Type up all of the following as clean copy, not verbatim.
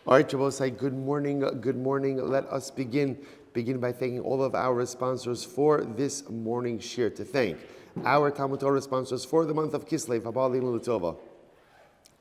All right, Shabbos, good morning, good morning. Let us begin by thanking all of our sponsors for this morning shir. To thank our Talmud Torah sponsors for the month of Kislev, Habal L'Tova.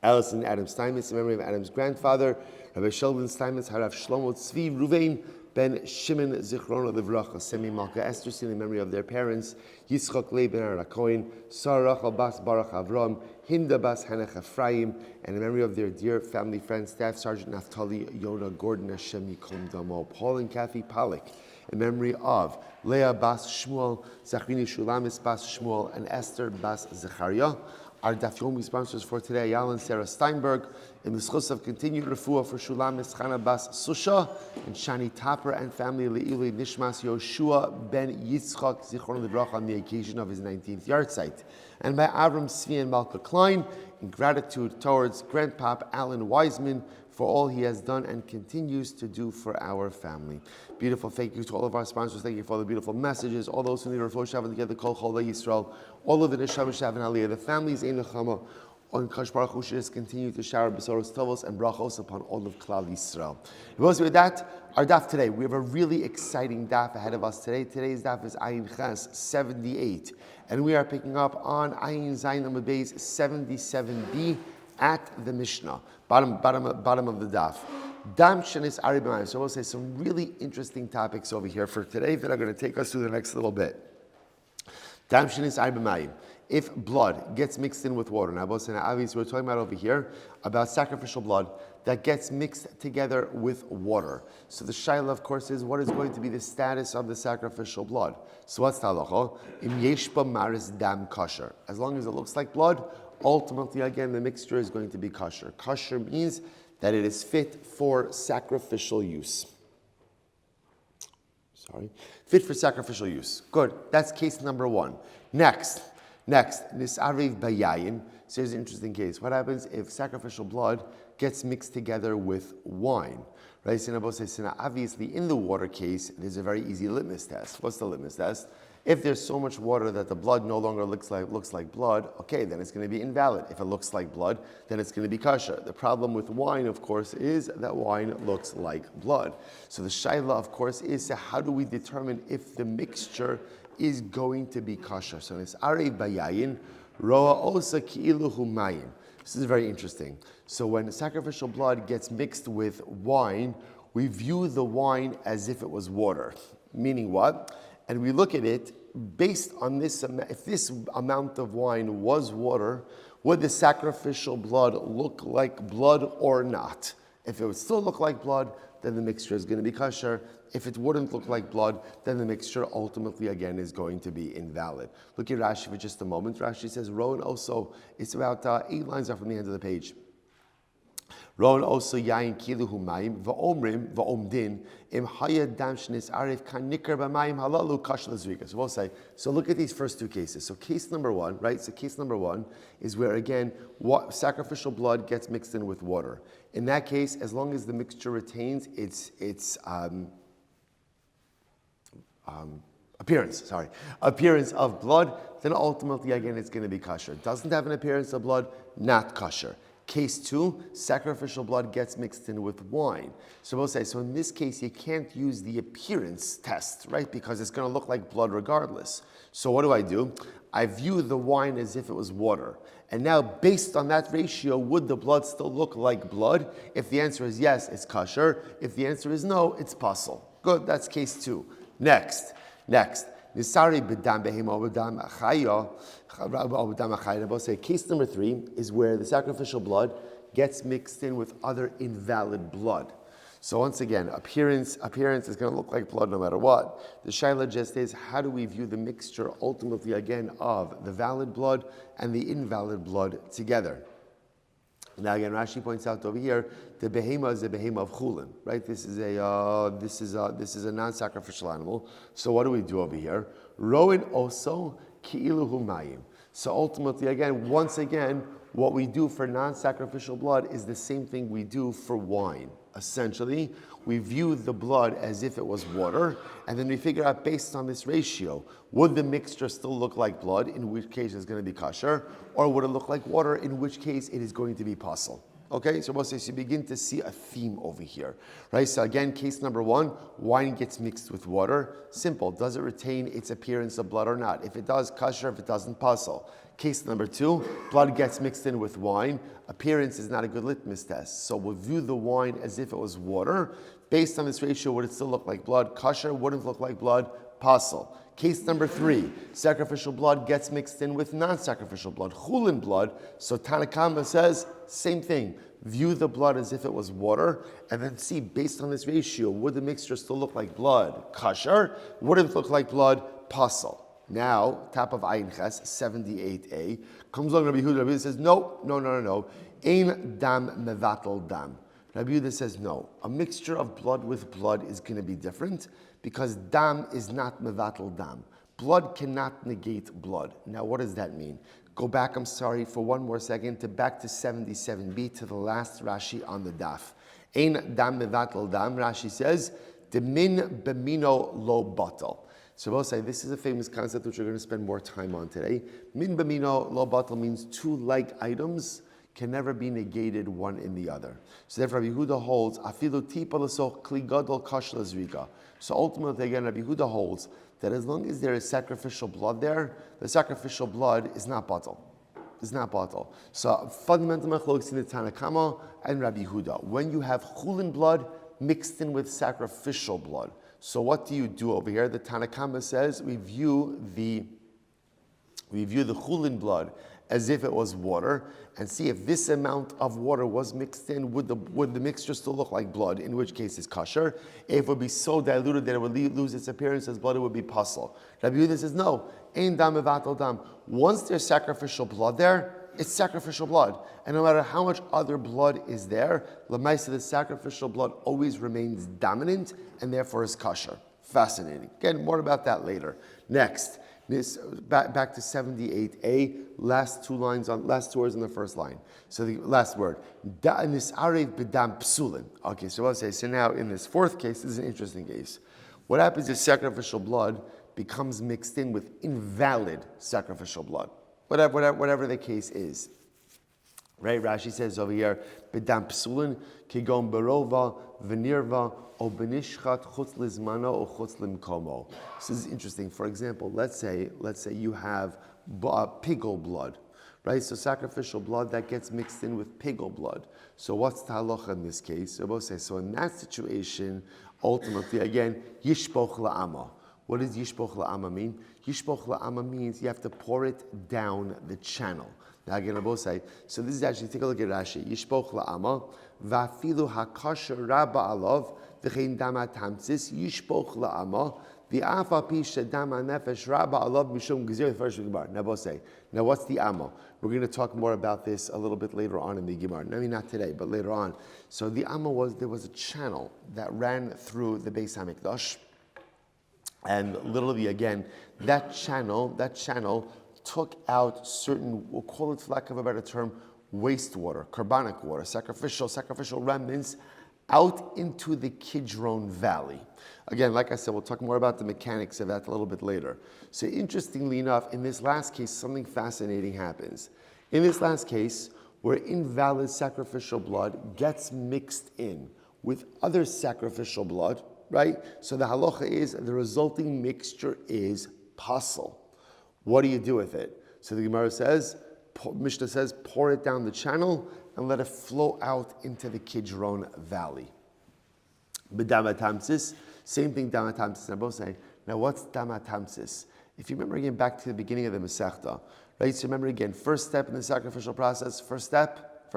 Alison Adam Steinmetz, in memory of Adam's grandfather, Rabbi Sheldon Steinmetz, Harav Shlomo Tzvi Ruvain ben Shimon Zichrono Livracha, Semi Malka Esther, in memory of their parents, Yitzchak Leib ben Arakoin, Sarah Rachel Bas Baruch Avram, Hinda Bas Hanach Ephraim, and in memory of their dear family friends, Staff Sergeant Naftali Yona Gordon Hashem Yikom Damo, Paul and Kathy Pollack, in memory of Leah Bas Shmuel, Zachrini Shulamis Bas Shmuel, and Esther Bas Zechariah. Our Daf Yomi sponsors for today, Ayala and Sarah Steinberg, in the schus of continued refuah for Shulamis Chana Bas Susha, and Shani Tapper and family Le'ili Nishmas Yoshua ben Yitzchak Zichron Libracha on the occasion of his 19th yahrzeit. And by Avram Svi and Malka Klein, in gratitude towards Grandpap Alan Wiseman for all he has done and continues to do for our family. Beautiful. Thank you to all of our sponsors. Thank you for all the beautiful messages. All those who need refuah shavan together, Kol Chol Yisrael. All of the Neshama Shavan Aliyah, the families in Nechama, on Kash Baruch Hu should just continue to shower Besoros Tovos and Brachos upon all of Klal Yisrael. With that, our daf today, we have a really exciting daf ahead of us today. Today's daf is Ayin Ches 78, and we are picking up on Ayin Zayin Amud Beis 77b at the Mishnah, bottom of the daf. Dam Shenis Ari B'mayim. So we'll say some really interesting topics over here for today that are going to take us through the next little bit. Dam Shenis Ari B'mayim. If blood gets mixed in with water, now obviously we're talking about over here about sacrificial blood that gets mixed together with water. So the shaila, of course, is what is going to be the status of the sacrificial blood. So what's the halacha? Im yesh ba maris dam kosher. As long as it looks like blood, ultimately, again, the mixture is going to be kosher. Kosher means that it is fit for sacrificial use. Fit for sacrificial use. Good. That's case number one. Next, nisariv bayayin. So here's an interesting case. What happens if sacrificial blood gets mixed together with wine? Right? So obviously, in the water case, there's a very easy litmus test. What's the litmus test? If there's so much water that the blood no longer looks like blood, okay, then it's going to be invalid. If it looks like blood, then it's going to be kosher. The problem with wine, of course, is that wine looks like blood. So the shaila, of course, is how do we determine if the mixture is going to be kosher? So it's arei bayayin, roa osa ki'ilu hu mayim. This is very interesting. So when sacrificial blood gets mixed with wine, we view the wine as if it was water. Meaning what? And we look at it based on this. If this amount of wine was water, would the sacrificial blood look like blood or not? If it would still look like blood, then the mixture is going to be kosher. If it wouldn't look like blood, then the mixture ultimately again is going to be invalid. Look at Rashi for just a moment. Rashi says, Rowan also, it's about 8 lines up from the end of the page. Rowan also yayin kilu humayim va'omrim va'omdin im hayad dam shnis arif kan nikar b'mayim halalu kash l'zrika. So we'll say, so look at these first two cases. So case number one, right? So case number one is where again, sacrificial blood gets mixed in with water. In that case, as long as the mixture retains its appearance of blood, then ultimately again it's going to be kosher. Doesn't have an appearance of blood, not kosher. Case 2, sacrificial blood gets mixed in with wine. So we'll say, so in this case, you can't use the appearance test, right? Because it's going to look like blood regardless. So what do? I view the wine as if it was water. And now, based on that ratio, would the blood still look like blood? If the answer is yes, it's kosher. If the answer is no, it's pasul. Good, that's case 2. Next. Nisari b'dam behema b'dam achaya. Case number 3 is where the sacrificial blood gets mixed in with other invalid blood. So once again, appearance is going to look like blood no matter what. The shaila just is, how do we view the mixture ultimately again of the valid blood and the invalid blood together? Now again, Rashi points out over here, the behema is a behema of chulin, right? This is a non-sacrificial animal. So what do we do over here? Roin also ki'ilu hu mayim. So ultimately, once again, what we do for non-sacrificial blood is the same thing we do for wine. Essentially, we view the blood as if it was water, and then we figure out based on this ratio, would the mixture still look like blood, in which case it's going to be kosher, or would it look like water, in which case it is going to be pasul. Okay, so we'll say, so you begin to see a theme over here, right? So again, case number one, wine gets mixed with water. Simple. Does it retain its appearance of blood or not? If it does, kosher. If it doesn't, puzzle. Case number two, blood gets mixed in with wine. Appearance is not a good litmus test. So we'll view the wine as if it was water. Based on this ratio, would it still look like blood? Kosher. Wouldn't look like blood? Puzzle. Case number three, sacrificial blood gets mixed in with non-sacrificial blood, chulin blood. So Tanakama says, same thing. View the blood as if it was water, and then see, based on this ratio, would the mixture still look like blood? Kosher. Wouldn't it look like blood? Puzzle. Now, top of Ayin Ches, 78a, comes along Rabbi Yehuda. Rabbi Yehuda says, no. Ein dam mevatel dam. Rabbi Yehuda says, no. A mixture of blood with blood is going to be different, because dam is not mevatel dam. Blood cannot negate blood. Now, what does that mean? Go back, I'm sorry, for one more second, back to 77b, to the last Rashi on the daf. Ein dam mevatel dam, Rashi says, demin bemino lo batal. So we'll say this is a famous concept which we're going to spend more time on today. Min bemino lo batal means two like items can never be negated one in the other. So therefore Rabbi Yehuda holds, afilu tipa l'soch kli gadol kash l'zrika. So ultimately again Rabbi Yehuda holds that as long as there is sacrificial blood there, the sacrificial blood is not batal. It's not batal. So fundamental machlokes in the Tanakama and Rabbi Yehuda. When you have chulin blood mixed in with sacrificial blood, so what do you do over here? The Tanakama says we view the chulin blood as if it was water, and see if this amount of water was mixed in, would the mixture still look like blood, in which case it's kosher. If it would be so diluted that it would lose its appearance as blood, it would be puzzle. Rabbi Yehuda says, no, ein dam mevatel dam. Once there's sacrificial blood there, it's sacrificial blood. And no matter how much other blood is there, l'maisa, the sacrificial blood always remains dominant, and therefore is kosher. Fascinating. Again, more about that later. Next. This back to 78a, last two words on the first line. So the last word, nisarev b'dam psulin. Okay, so I'll say, so now in this fourth case, this is an interesting case. What happens if sacrificial blood becomes mixed in with invalid sacrificial blood? Whatever the case is. Right, Rashi says over here, b'dam psulin, kigon berova, v'nirva, o benishchat chutz lizmano o chutz limkomo. This is interesting. For example, let's say you have pigol blood, right? So sacrificial blood that gets mixed in with pigol blood. So what's the halacha in this case? So we'll say, so in that situation, ultimately, again, yishpoch la'ama. What does yishpoch la'ama mean? Yishpoch la'ama means you have to pour it down the channel. Now again, I will say, so this is actually, take a look at Rashi. Yishpoch la'ama, va'afilu hakasher rabba alov, v'chein dama tamtzis, yishpoch la'ama, v'afa pi shedama nefesh rabba alov mishum gzir, the first Gemara. Now we'll say, now what's the amma? We're going to talk more about this a little bit later on in the Gemara. I mean, not today, but later on. So the amma was, there was a channel that ran through the Beis HaMikdash, and literally again, that channel took out certain, we'll call it for lack of a better term, wastewater, carbonic water, sacrificial remnants out into the Kidron Valley. Again, like I said, we'll talk more about the mechanics of that a little bit later. So interestingly enough, in this last case, something fascinating happens. In this last case, where invalid sacrificial blood gets mixed in with other sacrificial blood, right? So the halacha is the resulting mixture is pasul. What do you do with it? So the Gemara says, Mishnah says, pour it down the channel and let it flow out into the Kidron Valley. B'damatamsis, same thing, damatamsis. I both say, now what's damatamsis? If you remember again back to the beginning of the Masechta, right? So remember again, first step in the sacrificial process, first step,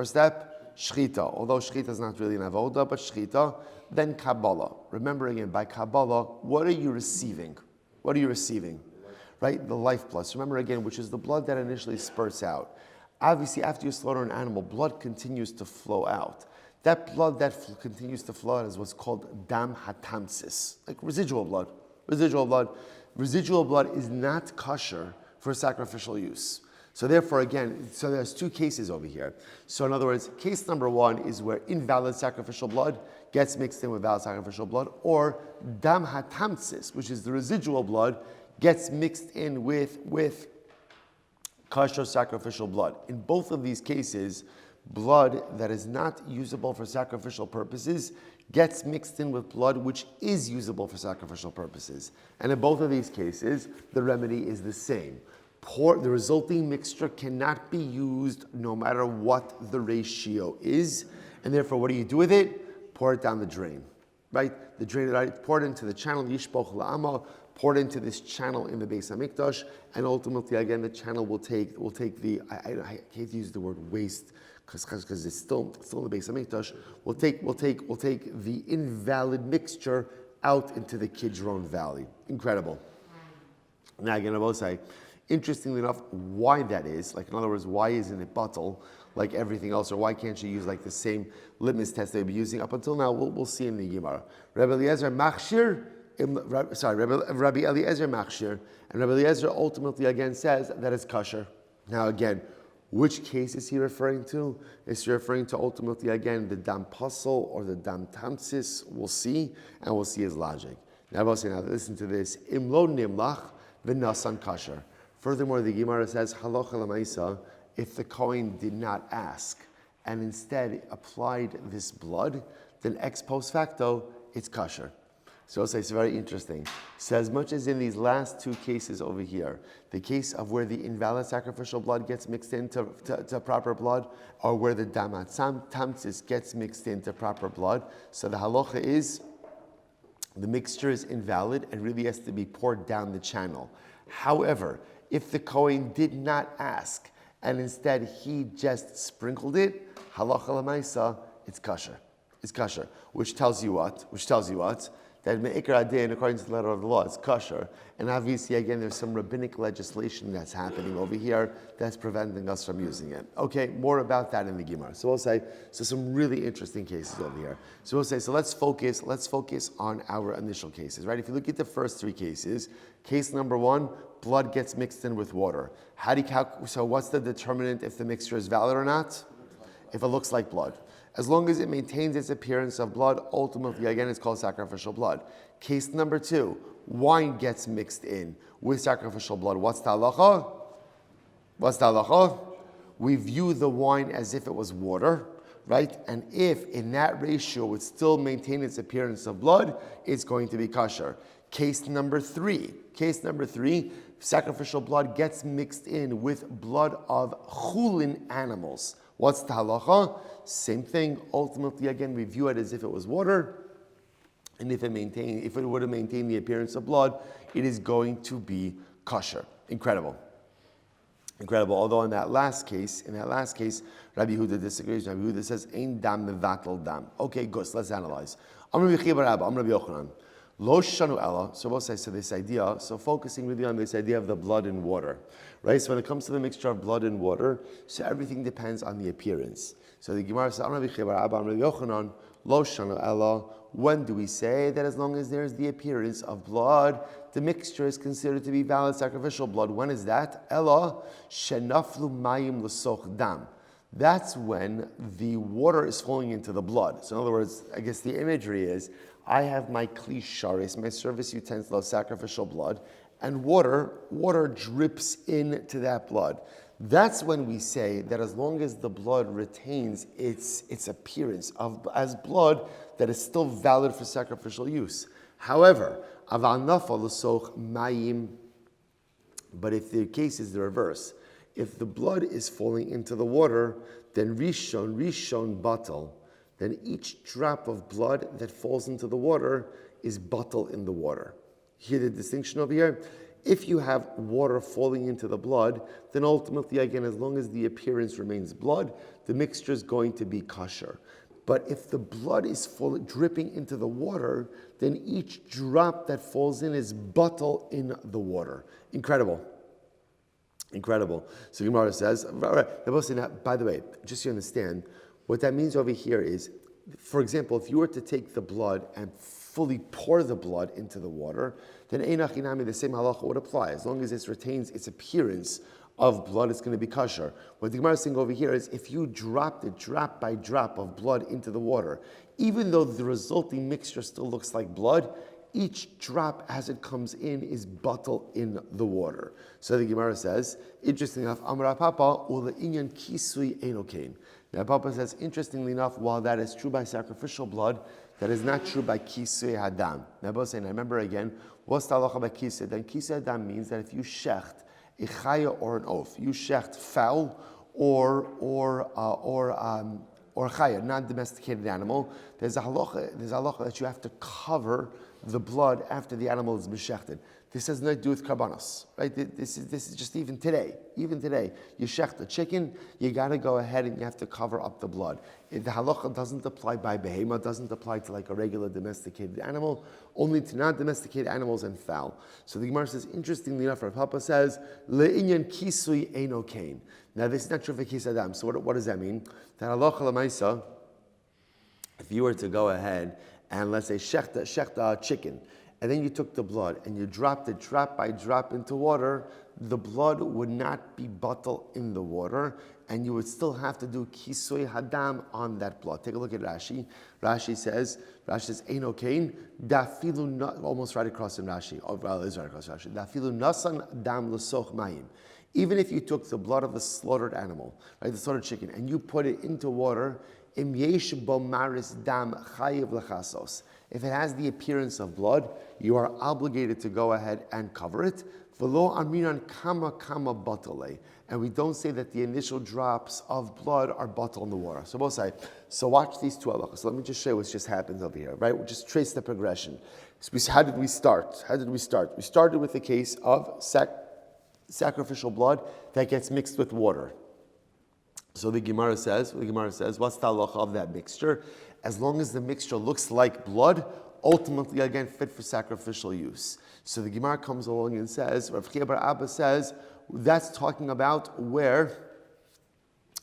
shchita. Although shchita is not really an avoda, but shchita. Then Kabbalah. Remember again, by Kabbalah, what are you receiving? Right? The lifeblood. So remember again, which is the blood that initially spurts out. Obviously, after you slaughter an animal, blood continues to flow out. That blood that continues to flow out is what's called dam hatamsis, like residual blood. Residual blood is not kosher for sacrificial use. So therefore, again, so there's two cases over here. So in other words, case number one is where invalid sacrificial blood gets mixed in with valid sacrificial blood, or dam hatamsis, which is the residual blood, gets mixed in with kosher sacrificial blood. In both of these cases, blood that is not usable for sacrificial purposes gets mixed in with blood which is usable for sacrificial purposes. And in both of these cases, the remedy is the same. The resulting mixture cannot be used no matter what the ratio is, and therefore what do you do with it? Pour it down the drain, right? The drain, right? Pour it into the channel, yishpoch la'ama, pour it into this channel in the Beis HaMikdash, and ultimately, again, the channel will take the, I hate to use the word waste, because it's still in the Beis HaMikdash. We'll take the invalid mixture out into the Kidron Valley. Incredible. Now again, I will say, interestingly enough, why that is, like in other words, why isn't it bottle like everything else, or why can't you use like the same litmus test they've been using up until now? We'll see in the Gemara. Rabbi Eliezer Machshir, Rabbi Eliezer Machshir, and Rabbi Eliezer ultimately again says that it's kosher. Now again, which case is he referring to? Is he referring to ultimately again the dam pasol or the dam tamsis? We'll see, and we'll see his logic. Now listen to this. Imlo nimlach v'nasan kasher. Furthermore, the Gemara says, halacha l'maisa, if the Kohen did not ask and instead applied this blood, then ex post facto, it's kosher. So it's very interesting. So as much as in these last two cases over here, the case of where the invalid sacrificial blood gets mixed into proper blood, or where the damat tamtis gets mixed into proper blood, so the halacha is the mixture is invalid and really has to be poured down the channel. However, if the Kohen did not ask and instead he just sprinkled it, halacha l'maisa, it's kosher. It's kosher, which tells you what? That me'ikar adin, according to the letter of the law, is kosher. And obviously, again, there's some rabbinic legislation that's happening over here that's preventing us from using it. Okay, more about that in the Gemara. So we'll say, some really interesting cases over here. So we'll say, let's focus on our initial cases, right? If you look at the first three cases, case number one, blood gets mixed in with water. So what's the determinant if the mixture is valid or not? If it looks like blood. As long as it maintains its appearance of blood, ultimately, again, it's called sacrificial blood. Case number two, wine gets mixed in with sacrificial blood. What's the halacha? We view the wine as if it was water, right? And if in that ratio it still maintains its appearance of blood, it's going to be kosher. Case number three, sacrificial blood gets mixed in with blood of chulin animals. What's the halacha? Same thing. Ultimately, again, we view it as if it was water, and if it would have maintained the appearance of blood, it is going to be kosher. Incredible. Although in that last case, Rabbi Yehuda disagrees. Rabbi Yehuda says, "Ein dam mevatel dam." Okay, good. So let's analyze. Amar Rabbi Chiya Amar Rabbi Yochanan. Lo shanu ella. So we'll say this idea. So focusing really on this idea of the blood and water, right? So when it comes to the mixture of blood and water, so everything depends on the appearance. So the Gemara says, Amar Rabbi Chiya Amar Rabbi Yochanan. Lo shanu ella. When do we say that as long as there's the appearance of blood, the mixture is considered to be valid sacrificial blood? When is that? Ella shenaflu mayim l'soch dam. That's when the water is flowing into the blood. So in other words, I guess the imagery is, I have my kli sharis, my service utensil of sacrificial blood, and water drips into that blood. That's when we say that as long as the blood retains its appearance as blood, that is still valid for sacrificial use. However, aval nafal l'soch mayim, but if the case is the reverse, if the blood is falling into the water, then rishon batal, then each drop of blood that falls into the water is batal in the water. Hear the distinction over here? If you have water falling into the blood, then ultimately, again, as long as the appearance remains blood, the mixture is going to be kosher. But if the blood is dripping into the water, then each drop that falls in is batal in the water. Incredible. So Gemara says, by the way, just so you understand, what that means over here is, for example, if you were to take the blood and fully pour the blood into the water, then einach inami, the same halacha would apply. As long as it retains its appearance of blood, it's going to be kosher. What the Gemara is saying over here is, if you dropped it drop by drop of blood into the water, even though the resulting mixture still looks like blood, each drop as it comes in is batal in the water. So the Gemara says, interesting enough, Amar Papa ula inyan kisui enokain. The Papa says, interestingly enough, while that is true by sacrificial blood, that is not true by kisui hadam. Now, Papa saying, remember again, what's the halacha by kisui? Then kisui hadam means that if you shecht a chaya or an oaf, you shecht fowl or chaya, non-domesticated animal, there's a halacha that you have to cover the blood after the animal is beshechted. This has nothing to do with karbanos, right? This is just even today. You shecht a chicken, you got to go ahead and you have to cover up the blood. The halacha doesn't apply by behema, doesn't apply to like a regular domesticated animal, only to non-domesticated animals and fowl. So the Gemara says, interestingly enough, Rav Papa says, le'inyan kisui eino kain. Now this is not true for kis adam. So what does that mean? That halacha l'maisa, if you were to go ahead and let's say shecht a chicken, and then you took the blood and you dropped it drop by drop into water, the blood would not be bottled in the water, and you would still have to do kisui hadam on that blood. Take a look at Rashi. Rashi says, Eino kain, dafilu, almost right across in Rashi. Oh, well, it is right across Rashi. Dafilu nasan dam l'soch mayim. Even if you took the blood of the slaughtered animal, right, the slaughtered chicken, and you put it into water, im yesh bo maris dam chayiv lechasos. If it has the appearance of blood, you are obligated to go ahead and cover it. V'lo aminan kama batale. And we don't say that the initial drops of blood are bottled in the water. So both say, so watch these two halachas. So let me just show you what just happens over here, right? We'll just trace the progression. So how did we start? We started with the case of sacrificial blood that gets mixed with water. So the Gemara says, what's the halacha of that mixture? As long as the mixture looks like blood, ultimately again fit for sacrificial use. So the Gemara comes along and says, Rav Chia bar Abba says, that's talking about where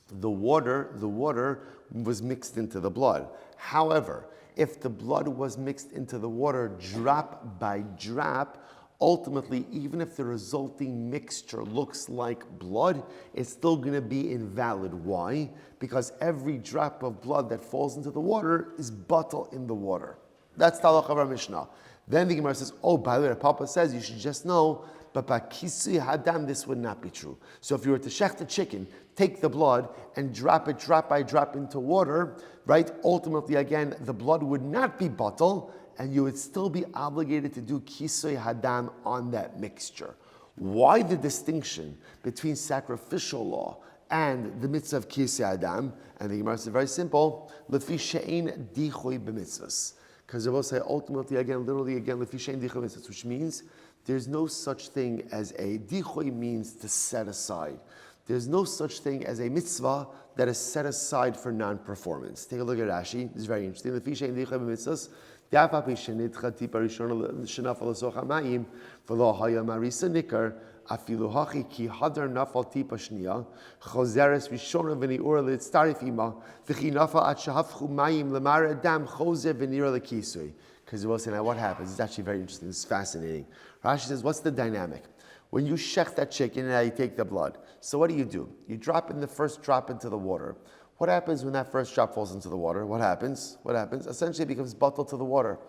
the water was mixed into the blood. However, if the blood was mixed into the water drop by drop, ultimately, even if the resulting mixture looks like blood, it's still going to be invalid. Why? Because every drop of blood that falls into the water is bottled in the water. That's the halacha of our Mishnah. Then the Gemara says, oh, by the way, Papa says, you should just know, but by kisui hadam, this would not be true. So if you were to shecht a chicken, take the blood and drop it drop by drop into water, right? Ultimately, again, the blood would not be bottled, and you would still be obligated to do kisui hadam on that mixture. Why the distinction between sacrificial law and the mitzvah of kisui hadam? And the Gemara says very simple, lefi she'ein dichui b'mitzvahs. Because they will say ultimately again, literally again, lefi she'ein dichui b'mitzvahs, which means there's no such thing as a dichui means to set aside. There's no such thing as a mitzvah that is set aside for non-performance. Take a look at Rashi. This is very interesting. Lefi she'ein dichui b'mitzvahs. Even if you because we'll say, now what happens? It's actually very interesting. It's fascinating. Rashi says, what's the dynamic? When you shecht that chicken and you take the blood, so what do? You drop in the first drop into the water. What happens when that first drop falls into the water? What happens? Essentially it becomes bottled to the water.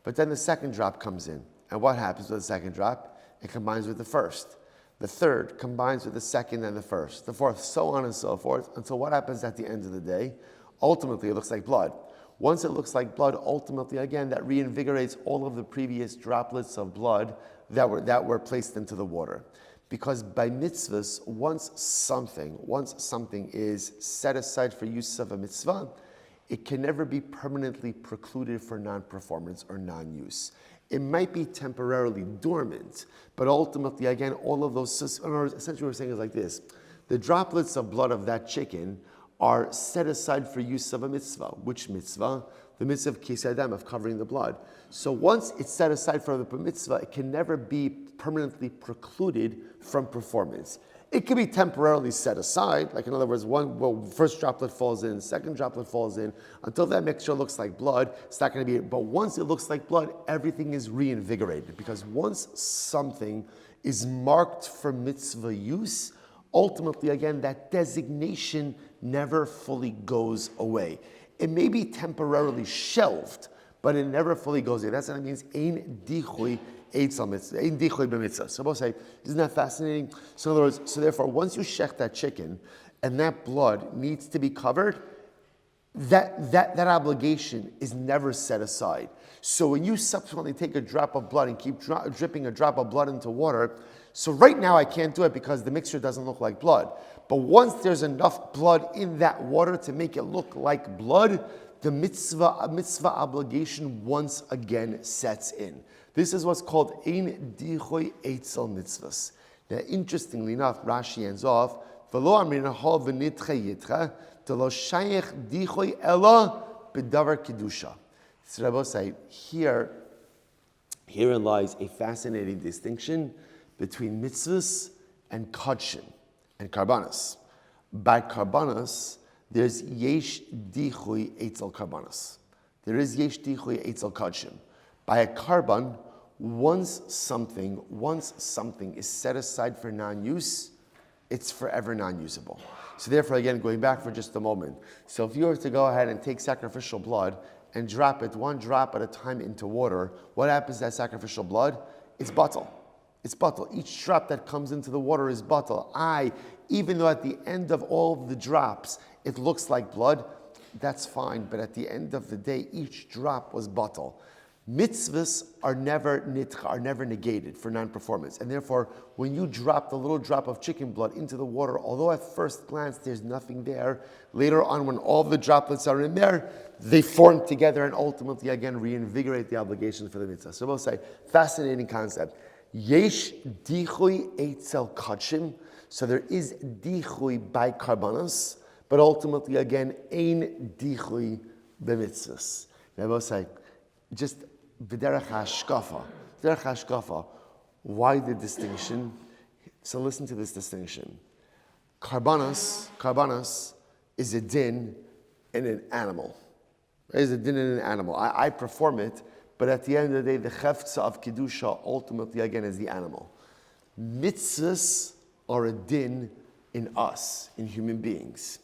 But then the second drop comes in. And what happens with the second drop? It combines with the first. The third combines with the second and the first. The fourth, so on and so forth, until what happens at the end of the day? Ultimately, it looks like blood. Once it looks like blood, ultimately, again, that reinvigorates all of the previous droplets of blood that were placed into the water. Because by mitzvahs, once something is set aside for use of a mitzvah, it can never be permanently precluded for non-performance or non-use. It might be temporarily dormant, but ultimately, again, all of those, essentially what we're saying is like this. The droplets of blood of that chicken are set aside for use of a mitzvah. Which mitzvah? The mitzvah of kisui hadam, of covering the blood. So once it's set aside for the mitzvah, it can never be permanently precluded from performance. It can be temporarily set aside, like in other words, first droplet falls in, second droplet falls in, until that mixture looks like blood, it's not going to be, but once it looks like blood, everything is reinvigorated, because once something is marked for mitzvah use, ultimately, again, that designation never fully goes away. It may be temporarily shelved, but it never fully goes away. That's what it means, ein dichui b'mitzvah. So both say, isn't that fascinating? So in other words, so therefore, once you shecht that chicken, and that blood needs to be covered, that obligation is never set aside. So when you subsequently take a drop of blood and keep dripping a drop of blood into water, so right now I can't do it because the mixture doesn't look like blood. But once there's enough blood in that water to make it look like blood, the mitzvah obligation once again sets in. This is what's called ein dichoy eitzel mitzvahs. Now, interestingly enough, Rashi ends off, v'lo amrina hal v'nitcha yitcha, t'lo shayech dichoy ela b'davar kedusha. So Rabbi say, herein lies a fascinating distinction between mitzvahs and kodshim and karbanas. By karbanas, there's yesh dichui eitzel karbanas. There is yesh dichui eitzel kodshim. By a karban, once something is set aside for non-use, it's forever non-usable. So therefore, again, going back for just a moment. So if you were to go ahead and take sacrificial blood and drop it one drop at a time into water, what happens to that sacrificial blood? It's batal. It's batal. Each drop that comes into the water is batal. Even though at the end of all of the drops, it looks like blood, that's fine. But at the end of the day, each drop was batal. Mitzvahs are never negated for non-performance. And therefore, when you drop the little drop of chicken blood into the water, although at first glance there's nothing there, later on when all the droplets are in there, they form together and ultimately again reinvigorate the obligation for the mitzvah. So we'll say, fascinating concept. Yesh dichui eitzel kodshim. So there is dichui by karbanos, but ultimately again, ein dichui b'mitzvahs. Now we'll say, just v'derech hashkafa. Why the distinction? So listen to this distinction. Karbanos is a din in an animal. Is a din in an animal. I perform it, but at the end of the day, the cheftza of kedusha ultimately again is the animal. Mitzvahs are a din in us, in human beings.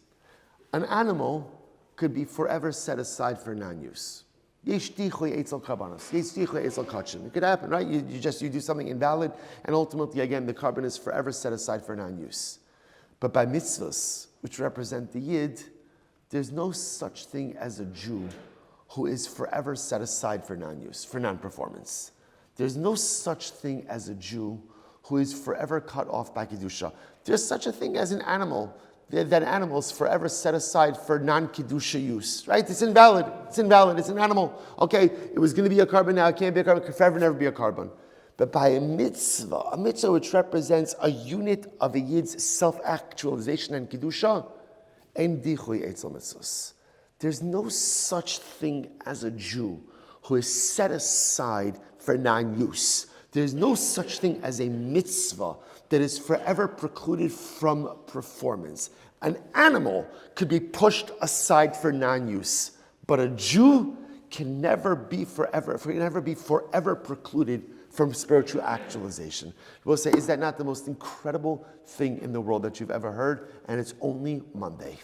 An animal could be forever set aside for non-use. Yesh dichui eitzel karbanos. Yesh dichui eitzel kodshim. It could happen, right? You do something invalid, and ultimately, again, the carbon is forever set aside for non-use. But by mitzvahs, which represent the yid, there's no such thing as a Jew who is forever set aside for non-use, for non-performance. There's no such thing as a Jew who is forever cut off by kedusha. There's such a thing as an animal. That animal is forever set aside for non-kedusha use, right? It's invalid. It's an animal. Okay, it was going to be a carbon, now it can't be a carbon, it can forever never be a carbon. But by a mitzvah which represents a unit of a yid's self-actualization and kedusha, ein dichui eitzel mitzvahs. There's no such thing as a Jew who is set aside for non-use. There's no such thing as a mitzvah that is forever precluded from performance. An animal could be pushed aside for non-use, but a Jew can never be forever precluded from spiritual actualization. We'll say, is that not the most incredible thing in the world that you've ever heard? And it's only Monday.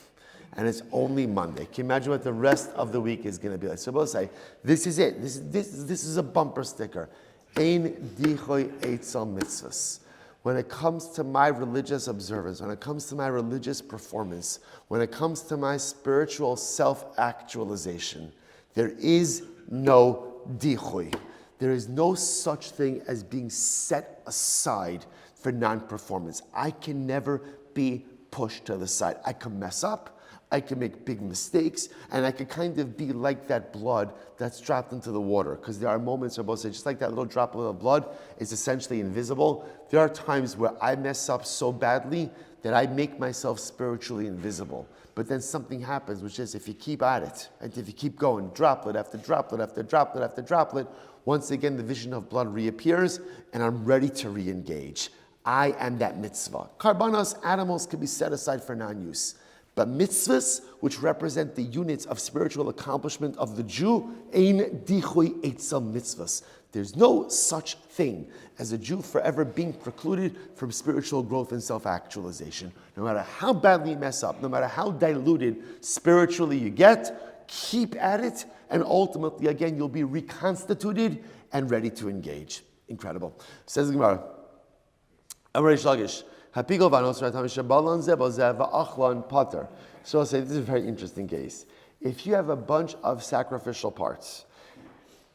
Can you imagine what the rest of the week is going to be like? So we'll say, this is it. This is a bumper sticker. Ein dichoy eitzel mitzvahs. When it comes to my religious observance, when it comes to my religious performance, when it comes to my spiritual self-actualization, there is no dichoy. There is no such thing as being set aside for non-performance. I can never be pushed to the side. I can mess up. I can make big mistakes, and I can kind of be like that blood that's dropped into the water. Because there are moments where both say, just like that little droplet of blood is essentially invisible, there are times where I mess up so badly that I make myself spiritually invisible. But then something happens, which is if you keep at it, and if you keep going, droplet after droplet after droplet after droplet, once again the vision of blood reappears, and I'm ready to re-engage. I am that mitzvah. Karbanos, animals, can be set aside for non-use. But mitzvahs, which represent the units of spiritual accomplishment of the Jew, ein dichui eitzel mitzvahs. There's no such thing as a Jew forever being precluded from spiritual growth and self-actualization. No matter how badly you mess up, no matter how diluted spiritually you get, keep at it, and ultimately, again, you'll be reconstituted and ready to engage. Incredible. Says the Gemara, Amrei Shlagish, so I'll say this is a very interesting case. if you have a bunch of sacrificial parts,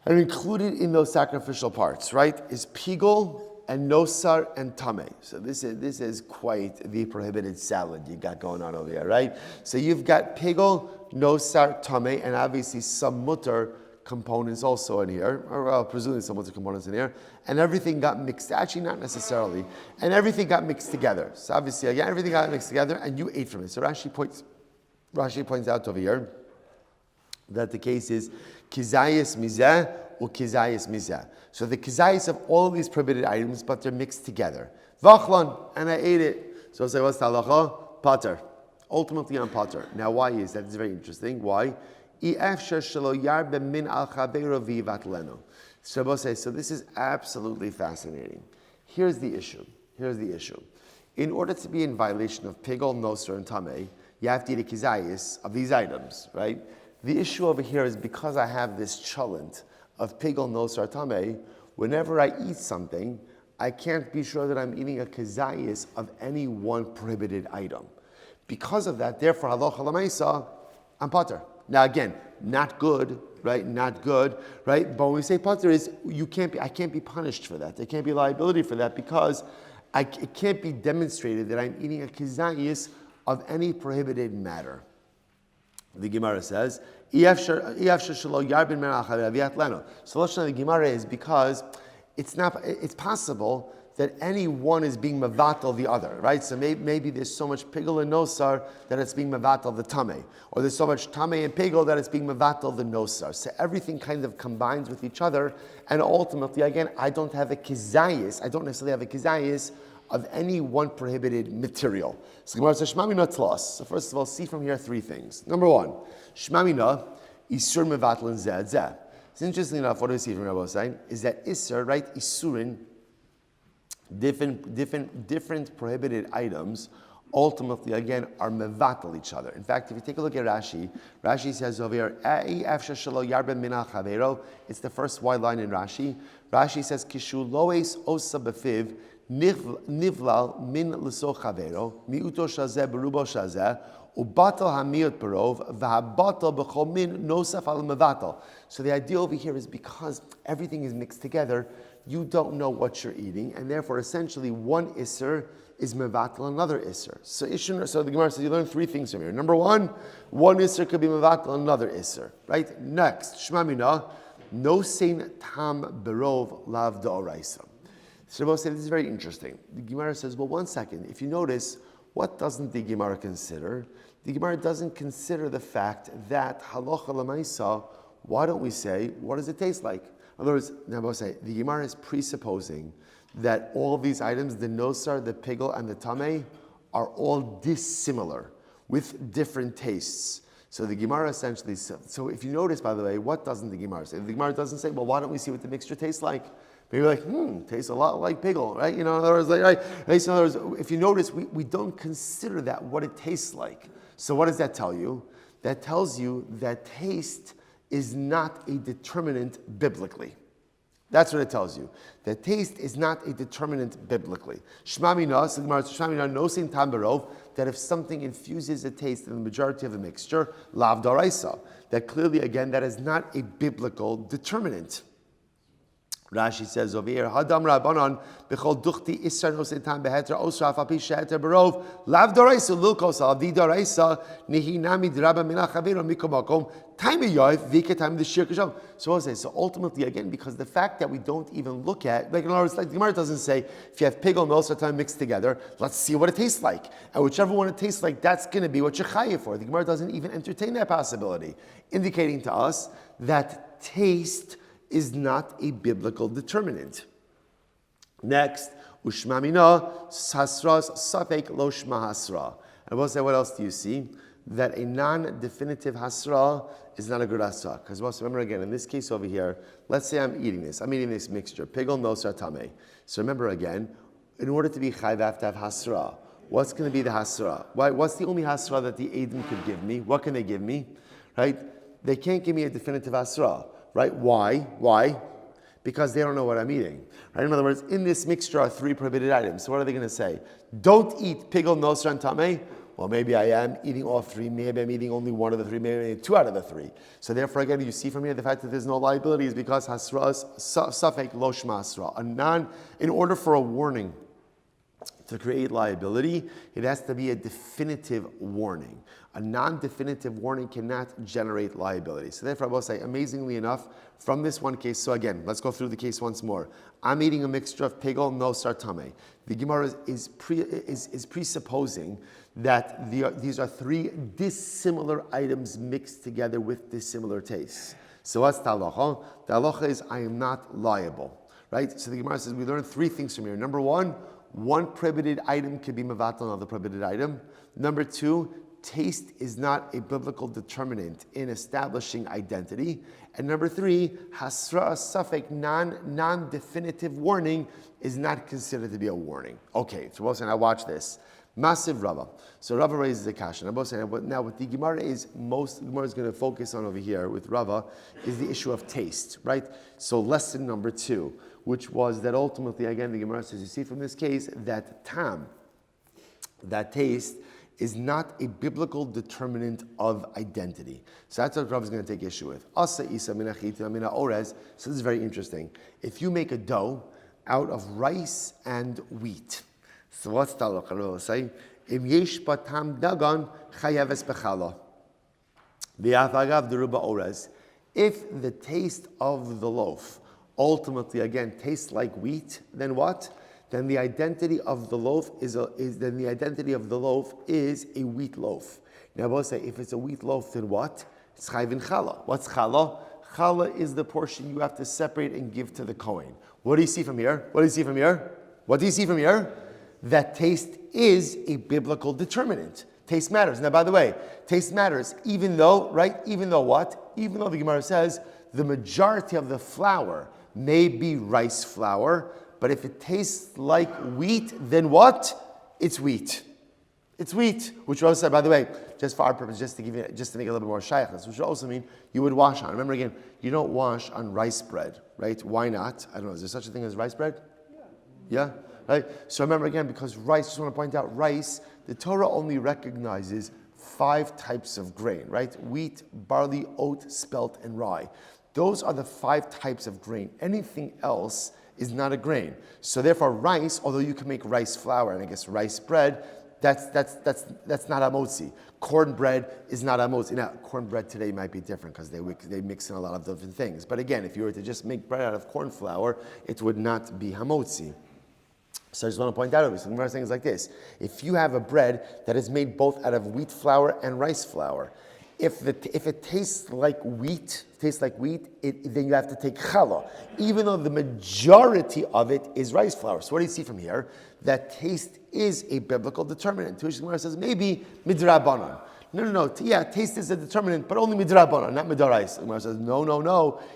and included in those sacrificial parts, right, is pigol and nosar and tameh. So this is quite the prohibited salad you got going on over here, right? So you've got pigol, nosar, tameh, and obviously some mutter components also in here, or well, presumably some mutter components in here, and everything got mixed. Actually, not necessarily, and everything got mixed together. So obviously, again, everything got mixed together, and you ate from it. So Rashi points out over here that the case is kizayis mizeh or kizayis mizeh. So the kizayis of all of these prohibited items, but they're mixed together. Vachlan, and I ate it. So I say, what's the halacha? Pater. Ultimately, I'm pater. Now, why is that? It's very interesting. Why? So this is absolutely fascinating. Here's the issue. In order to be in violation of pigol, nosar, and tameh, you have to eat a kizayis of these items, right? The issue over here is because I have this cholent of pigol, nosar, tameh, whenever I eat something, I can't be sure that I'm eating a kizayis of any one prohibited item. Because of that, therefore, halacha l'maisa, I'm pater. Now again, not good, right? Not good, right? But when we say pater is, I can't be punished for that. There can't be liability for that because it can't be demonstrated that I'm eating a kizayis of any prohibited matter. The Gemara says, so the Gemara is because it's possible that any one is being mevatel the other, right? So maybe there's so much pigol and nosar that it's being mevatel the tameh, or there's so much tameh and pigol that it's being mevatel the nosar. So everything kind of combines with each other, and ultimately, again, I don't have a kizayis. I don't necessarily have a kizayis of any one prohibited material. So Gemara says, Shmamina tlas. So first of all, see from here three things. Number one, Shmamina, Isur mevatel and zeh zeh. It's interesting enough, what do we see from Rabbi saying? Is that Isur, right, Isurin, different prohibited items, ultimately, again, are mevatel each other. In fact, if you take a look at Rashi says over here, it's the first wide line in Rashi. Rashi says, Kishu loes osa befiv, nivlal min l'so chavero, miuto shazeh berubo shazeh, ubatal hamiot berov, v'habatal b'chol min nosaf al mevatel. So the idea over here is because everything is mixed together, you don't know what you're eating, and therefore, essentially, one isser is mevatel another isser. So the Gemara says you learn three things from here. Number one isser could be mevatel another isser. Right? Next, shmamina, no sein tam berov lav da'oraisa. So Rabbi said this is very interesting. The Gemara says, well, one second. If you notice, what doesn't the Gemara consider? The Gemara doesn't consider the fact that halacha l'maisa. Why don't we say, what does it taste like? In other words, Rabbi say the Gemara is presupposing that all of these items, the nosar, the pigol, and the tameh, are all dissimilar with different tastes. So the Gemara essentially, so if you notice, by the way, what doesn't the Gemara say? The Gemara doesn't say, well, why don't we see what the mixture tastes like? Maybe like, tastes a lot like pigol, right? You know, in other words, right? So in other words, if you notice, we don't consider that what it tastes like. So what does that tell you? That tells you that taste is not a determinant biblically. That's what it tells you. That taste is not a determinant biblically. Shmamina, no sin tam berov, that if something infuses a taste in the majority of the mixture, lav daraisa, that clearly, again, that is not a biblical determinant. Rashi says over here, Hadam Rabbanon b'chol duchti isar no sin tam beheter osra afapi sheheter berov lav daraisa lilkos al di daraisa nihi nami drabba mina chaviro mikomakom time yoiv vika time the shir kisham. So what says? So ultimately, again, because the fact that we don't even look at, like in other words, like the Gemara doesn't say if you have pigol and nosar time mixed together, let's see what it tastes like, and whichever one it tastes like, that's going to be what you're chayav for. The Gemara doesn't even entertain that possibility, indicating to us that taste is not a biblical determinant. Next, ushmamina hasras safek lo shma hasra. And we'll say, what else do you see? That a non-definitive hasra is not a good hasra. Because remember again, in this case over here, let's say I'm eating this mixture, pigol, nosar, tameh. So remember again, in order to be chayv, I have to have hasra. What's going to be the hasra? What's the only hasra that the Eidim could give me? What can they give me? Right? They can't give me a definitive hasra. Right? Why? Because they don't know what I'm eating. Right? In other words, in this mixture are three prohibited items. So what are they going to say? Don't eat pigol, nosar, and tameh. Well, maybe I am eating all three. Maybe I'm eating only one of the three. Maybe I'm eating two out of the three. So therefore, again, you see from here the fact that there's no liability is because hasra safek lo shma asra. In order for a warning to create liability, it has to be a definitive warning. A non-definitive warning cannot generate liability. So therefore, I will say, amazingly enough, from this one case, so again, let's go through the case once more. I'm eating a mixture of pigel, no sartame. The Gemara is presupposing that these are three dissimilar items mixed together with dissimilar tastes. So what's the halacha? The halacha is I am not liable, right? So the Gemara says we learn three things from here. Number one prohibited item can be mevatel another prohibited item. Number two, taste is not a biblical determinant in establishing identity. And number three, hasra safek non-definitive warning is not considered to be a warning. Okay, so we'll say, now watch this. Massive Rava. So Rava raises a question. I'm saying, now what the Gemara is going to focus on over here with Rava is the issue of taste, right? So lesson number two, which was that ultimately, again, the Gemara says, you see from this case, that tam, that taste, is not a biblical determinant of identity. So that's what Rav is going to take issue with. Asa isa min achita min ha'orez. So this is very interesting. If you make a dough out of rice and wheat, so what's the halacha? Rav will say, Im yesh batam dagan chayaves bechala. V'yafagav deruba orez. If the taste of the loaf ultimately, again, tastes like wheat, then what? Then the identity of the loaf is a wheat loaf. Now, I will say, if it's a wheat loaf, then what? It's chayvin challah. What's challah? Challah is the portion you have to separate and give to the Kohen. What do you see from here? What do you see from here? That taste is a biblical determinant. Taste matters. Now, by the way, taste matters even though the Gemara says the majority of the flour may be rice flour, but if it tastes like wheat, then what? It's wheat. It's wheat, which would also, by the way, just for our purpose, just to make it a little bit more shaykhs, which would also mean you would wash on. Remember again, you don't wash on rice bread, right? Why not? I don't know, is there such a thing as rice bread? Yeah? Right? So remember again, because rice, just want to point out, rice, the Torah only recognizes 5 types of grain, right? Wheat, barley, oat, spelt, and rye. Those are the 5 types of grain. Anything else is not a grain. So therefore rice, although you can make rice flour and I guess rice bread, that's not hamotzi. Cornbread is not hamotzi. Now, cornbread today might be different because they mix in a lot of different things. But again, if you were to just make bread out of corn flour, it would not be hamotzi. So I just want to point out over some more things like this. If you have a bread that is made both out of wheat flour and rice flour, if it tastes like wheat, then you have to take challah, even though the majority of it is rice flour. So what do you see from here? That taste is a biblical determinant. To which Gemara says, maybe midrabanan. No. Yeah, taste is a determinant, but only midrabanan, not midarais. Gemara says, no.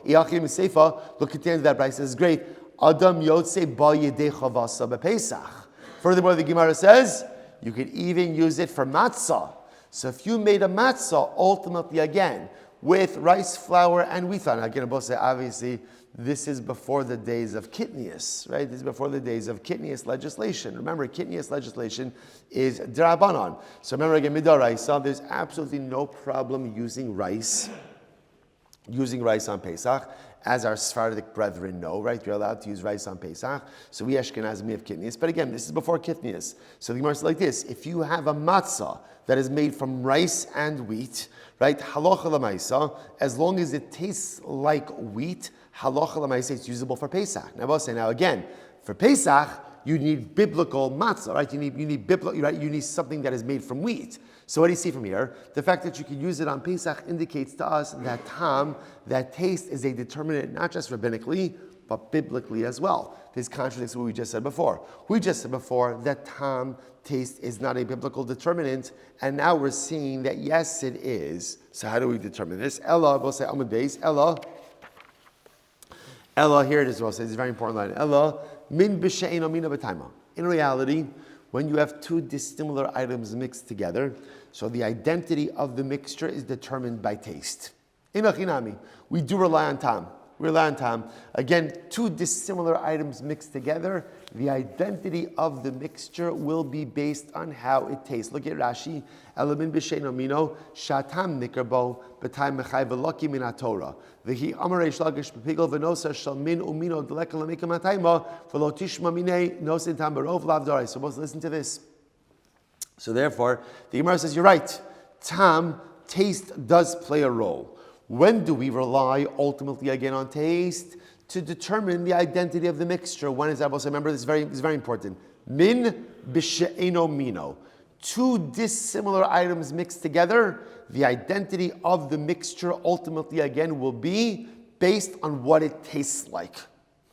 Iyachim seifa. Look at the end of that. Bryce says, great. Adam yotze ba yedei chavasa b'Pesach. Furthermore, the Gemara says you could even use it for matzah. So if you made a matzah, ultimately again, with rice flour and wheat flour. Now again, obviously, this is before the days of kitnius, right? This is before the days of kitnius legislation. Remember, kitnius legislation is drabanan. So remember again, midaraisa, there's absolutely no problem using rice on Pesach. As our Sephardic brethren know, right? You're allowed to use rice on Pesach. So we Ashkenazim, we have kitnius. But again, this is before kitnius. So the Gemara is like this. If you have a matzah that is made from rice and wheat, right? Halacha l'maisa, as long as it tastes like wheat, halacha l'maisa, it's usable for Pesach. Now, I'll say, now again, for Pesach, you need biblical matzah, right? You need biblical, right? You need something that is made from wheat. So what do you see from here? The fact that you can use it on Pesach indicates to us that tam, that taste, is a determinant not just rabbinically, but biblically as well. This contradicts what we just said before. We just said before that tam, taste, is not a biblical determinant, and now we're seeing that yes, it is. So how do we determine this? Ella, we'll say Amud Beis. Ella, here it is. We'll say it's a very important line. Ella min b'she'eino mina b'taima. In reality, when you have 2 dissimilar items mixed together, so the identity of the mixture is determined by taste. Inachinami, we do rely on tam. We rely on tam. Again, 2 dissimilar items mixed together, the identity of the mixture will be based on how it tastes. Look at Rashi. Elamin b'shein omino shatam nikarbo b'tayim mechai v'loki min haTorah. V'hi amarei shlagish b'pigel v'nosa shal min umino d'leka l'mikam hatayma v'lo tishma minei nosin tam barov lav darai. So let's listen to this. So therefore, the Gemara says, you're right. Tam, taste does play a role. When do we rely ultimately again on taste? To determine the identity of the mixture. When is that? Remember, this is very important. Min b'she'eno mino. Two dissimilar items mixed together, the identity of the mixture ultimately again will be based on what it tastes like.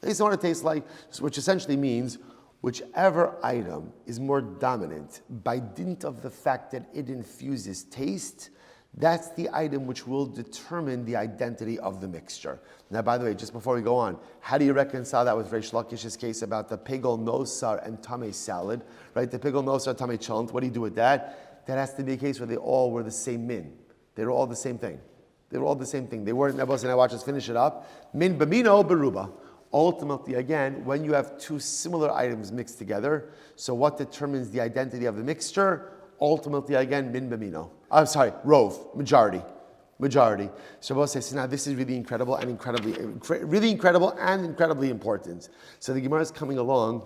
Based on what it tastes like, which essentially means whichever item is more dominant by dint of the fact that it infuses taste, that's the item which will determine the identity of the mixture. Now, by the way, just before we go on, how do you reconcile that with Reish Lakish's case about the pigol nosar and tamei salad, right? The pigol nosar, tamei chant, what do you do with that? That has to be a case where they all were the same min. They were all the same thing. They were all the same thing. They weren't, now watch us finish it up. Min b'mino beruba. Ultimately, again, when you have two similar items mixed together, so what determines the identity of the mixture? Ultimately, again, min b'mino. I'm sorry, rov, majority. So Rabbi says, now this is really incredible and incredibly important. So the Gemara is coming along,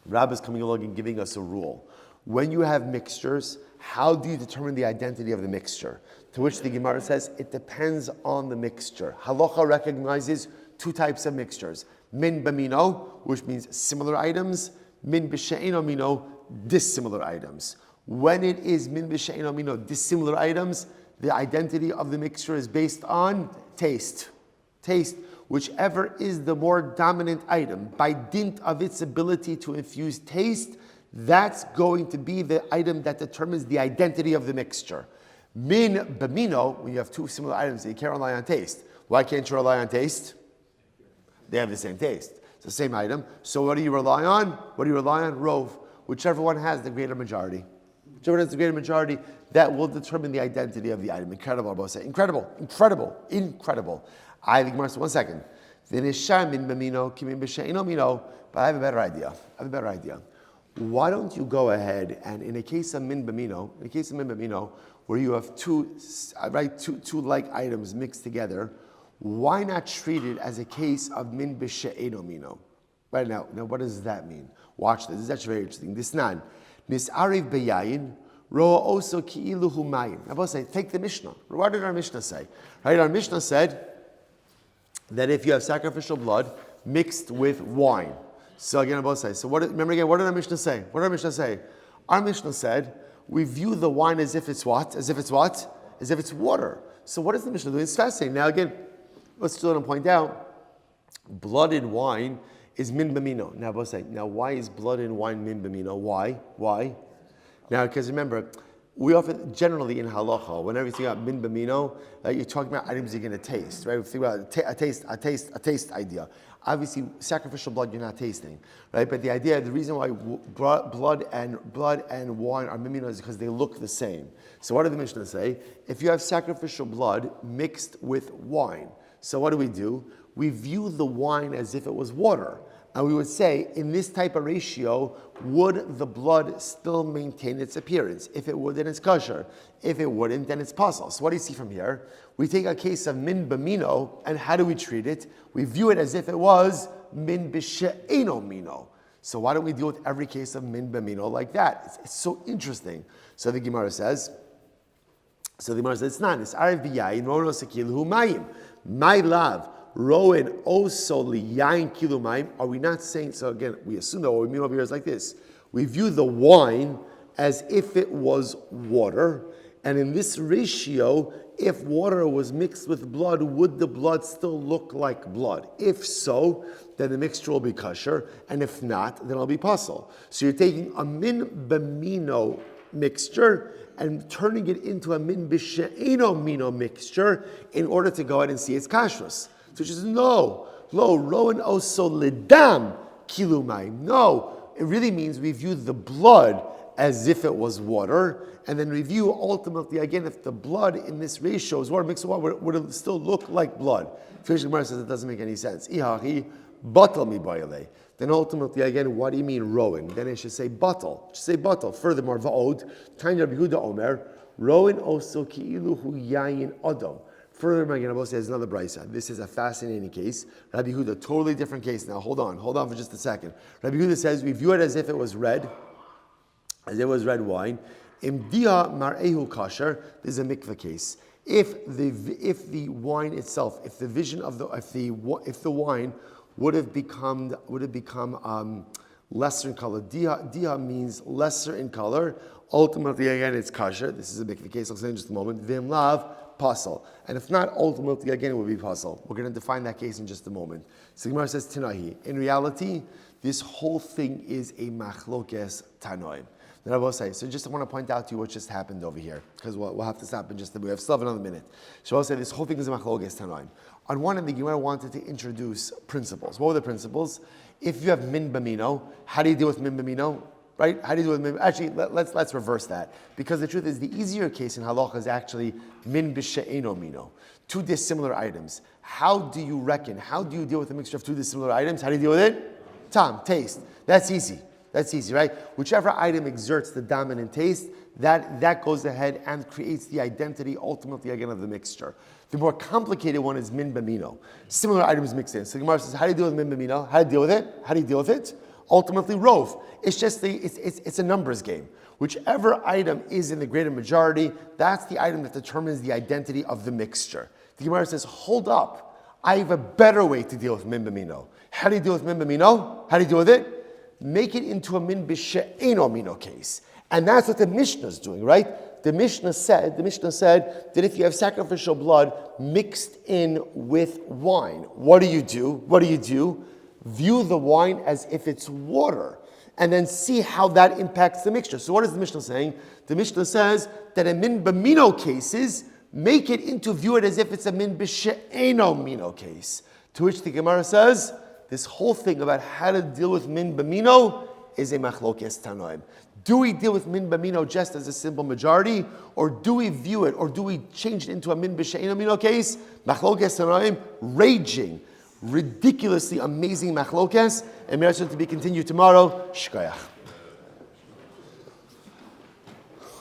Rabbi is coming along and giving us a rule. When you have mixtures, how do you determine the identity of the mixture? To which the Gemara says, it depends on the mixture. Halacha recognizes two types of mixtures. Min b'mino, which means similar items. Min b'she'eno mino, dissimilar items. When it is min b'she'eno mino, dissimilar items, the identity of the mixture is based on taste. Taste, whichever is the more dominant item, by dint of its ability to infuse taste, that's going to be the item that determines the identity of the mixture. Min b'mino, when you have two similar items, you can't rely on taste. Why can't you rely on taste? They have the same taste. It's the same item. So what do you rely on? Rov. Whichever one has the greater majority. Whichever has the greater majority, that will determine the identity of the item. Incredible, Rabbi say. Incredible. I think, Marcus, 1 second. But I have a better idea. Why don't you go ahead and in a case of min b'mino, where you have two like items mixed together, why not treat it as a case of min b'she'eno mino? Right now, what does that mean? Watch this. This is actually very interesting. This nan. Nis'ariv beyayin, roa oso ki'ilu hu mayim. Now, both say, take the Mishnah. What did our Mishnah say? Right, our Mishnah said that if you have sacrificial blood mixed with wine. So again, I both say. So remember again, what did our Mishnah say? Our Mishnah said, we view the wine as if it's what? As if it's water. So what is the Mishnah doing? It's fascinating. Now again, let's still point out, blood in wine is min b'mino. Now, both say, now why is blood in wine min b'mino? Why? Now, because remember, we often, generally in halacha, whenever you think about min b'mino, you're talking about items you're going to taste, right? We think about a taste idea. Obviously, sacrificial blood you're not tasting, right? But the reason why blood and wine are mimino is because they look the same. So what did the Mishnah say? If you have sacrificial blood mixed with wine, so what do? We view the wine as if it was water. And we would say, in this type of ratio, would the blood still maintain its appearance? If it would, then it's kosher. If it wouldn't, then it's puzzle. So what do you see from here? We take a case of min b'mino, and how do we treat it? We view it as if it was min b'she'eno mino. So why don't we deal with every case of min b'mino like that? It's so interesting. So the Gemara says, it's not. It's arev b'yayin, rono sekil hu mayim. My love. Rowan also liyayin kilu mayim. Are we not saying, so again, we assume that what we mean over here is like this. We view the wine as if it was water, and in this ratio, if water was mixed with blood, would the blood still look like blood? If so, then the mixture will be kosher, and if not, then it'll be puzzle. So you're taking a min b'mino mixture and turning it into a min b'she'eno mino mixture in order to go ahead and see its kashrus. So she says, no, rowan oso lidam kilu mayim. No, it really means we view the blood as if it was water, and then review ultimately again if the blood in this ratio is water mixed with water, would it still look like blood? Fish Gemara says it doesn't make any sense. Ihachi batal mi boile. Then ultimately, again, what do you mean rowing? Then it should say batal. Just say batal. Furthermore, va'od, Tanya Rabbi Yehuda Omer, rowing also ki'ilu hu yayin odom. Furthermore, again, Rabbi says another brisa. This is a fascinating case. Rabbi Yehuda, totally different case. Now, hold on for just a second. Rabbi Yehuda says we view it as if it was red wine. Imdia mar'ehu kasher. This is a mikveh case. If the wine itself, if the wine would have become lesser in color. Dia means lesser in color. Ultimately, again, it's kasher. This is a mikveh case. I'll say in just a moment. Vim lav pasal. And if not, ultimately, again, it would be pasal. We're going to define that case in just a moment. So Gemara says tinahi. In reality, this whole thing is a machlokes tanoim. Then I will say, so just want to point out to you what just happened over here, because we'll have to stop in just a minute. We have still another minute. So I'll say this whole thing is a machlokes tanoim. On one hand, the Gemara wanted to introduce principles. What were the principles? If you have min bamino, how do you deal with min bamino? Right? How do you deal with min? Actually, let's reverse that, because the truth is the easier case in halacha is actually min b'she'eno mino. Two dissimilar items. How do you reckon? How do you deal with a mixture of two dissimilar items? How do you deal with it? Tam, taste. That's easy. That's easy, right? Whichever item exerts the dominant taste, that goes ahead and creates the identity, ultimately, again, of the mixture. The more complicated one is min bamino. Similar items mixed in. So Gemara says, how do you deal with min bamino? How do you deal with it? How do you deal with it? Ultimately, rov. It's just it's a numbers game. Whichever item is in the greater majority, that's the item that determines the identity of the mixture. The Gemara says, hold up. I have a better way to deal with min bamino. How do you deal with min bamino? How do you deal with it? Make it into a min b'she'eno mino case. And that's what the Mishnah is doing, right? The Mishnah said that if you have sacrificial blood mixed in with wine, what do you do? View the wine as if it's water, and then see how that impacts the mixture. So what is the Mishnah saying? The Mishnah says that in min b'mino cases, make it into, view it as if it's a min b'she'eno mino case. To which the Gemara says, this whole thing about how to deal with min bamino is a machlokes tanoim. Do we deal with min bamino just as a simple majority, or do we view it, or do we change it into a min b'she'eno mino case? Machlokes tanoim, raging, ridiculously amazing machlokes, and may to be continued tomorrow. Shkoyach.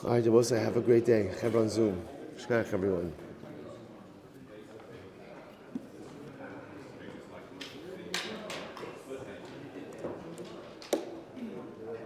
All right, Jabosai, have a great day. Have on Zoom. Shkoyach, everyone.